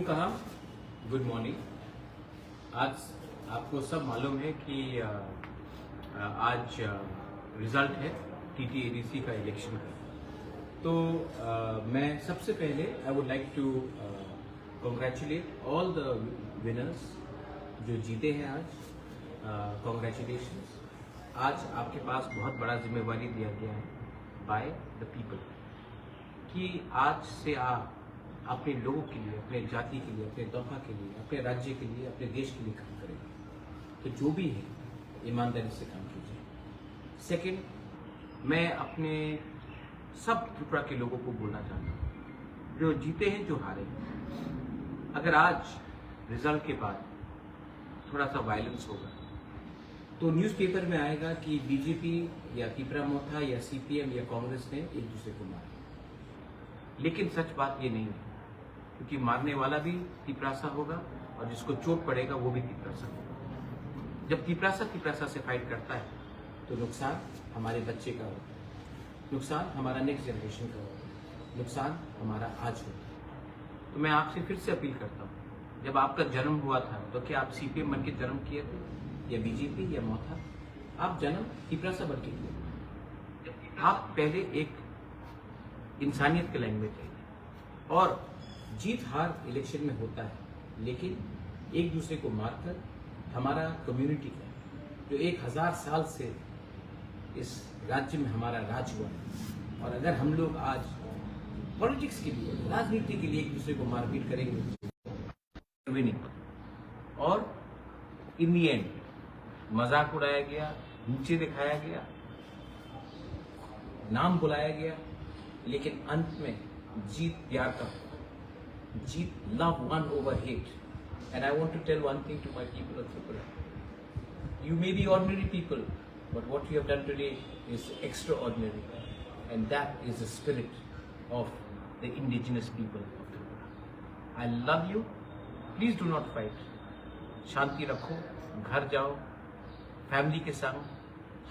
कहा good morning. आज आपको सब मालूम है कि आज रिजल्ट है TTADC का इलेक्शन का। तो मैं सबसे पहले I would like to congratulate all the winners जो जीते हैं आज। कॉन्ग्रेचुलेशंस। आज आपके पास बहुत बड़ा जिम्मेवारी दिया गया है बाय द पीपल कि आज से आप अपने लोगों के लिए, अपने जाति के लिए, अपने तौफा के लिए, अपने राज्य के लिए, अपने देश के लिए काम करेंगे। तो जो भी है ईमानदारी से काम कीजिए। सेकंड, मैं अपने सब त्रिपुरा के लोगों को बोलना चाहता हूँ, जो जीते हैं, जो हारे हैं, अगर आज रिजल्ट के बाद थोड़ा सा वायलेंस होगा तो न्यूज़पेपर में आएगा कि बीजेपी या तिपरा मोथा या CPM या कांग्रेस ने एक दूसरे को मारा। लेकिन सच बात ये नहीं है, क्योंकि मारने वाला भी तिपरासा होगा और जिसको चोट पड़ेगा वो भी तिपरासा होगा। जब तिपरासा से फाइट करता है तो नुकसान हमारे बच्चे का होगा, नुकसान हमारा नेक्स्ट जनरेशन का होगा, नुकसान हमारा आज होगा। तो मैं आपसे फिर से अपील करता हूँ, जब आपका जन्म हुआ था तो क्या आप CPM बन के जन्म किए थे या बीजेपी या मोथा? आप जन्म तिपरासा बन के किए। आप पहले एक इंसानियत के लाइन में थे। और जीत हार इलेक्शन में होता है, लेकिन एक दूसरे को मारकर हमारा कम्युनिटी का जो 1000 साल से इस राज्य में हमारा राज हुआ है, और अगर हम लोग आज पॉलिटिक्स के लिए, राजनीति के लिए एक दूसरे को मारपीट करेंगे विनिंग, और इन दी एंड मजाक उड़ाया गया, नीचे दिखाया गया, नाम बुलाया गया, लेकिन अंत में जीत प्यार का, जीत love one over hate. And I want to tell one thing to my people of Tripura, you may be ordinary people, but what you have done today is extraordinary, and that is the spirit of the indigenous people of Tripura. I love you. Please do not fight. शांति रखो, घर जाओ, family के संग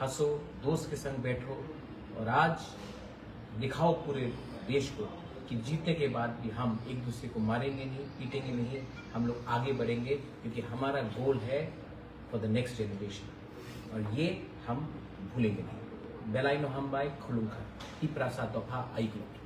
हंसो, दोस्त के संग बैठो, और आज दिखाओ पूरे देश को कि जीतने के बाद भी हम एक दूसरे को मारेंगे नहीं, पीटेंगे नहीं, हम लोग आगे बढ़ेंगे, क्योंकि हमारा गोल है फॉर द नेक्स्ट जनरेशन, और ये हम भूलेंगे नहीं। बेलाइनो हम बाय खुलूंगा, तिपरासा तोफा आईग्लोट।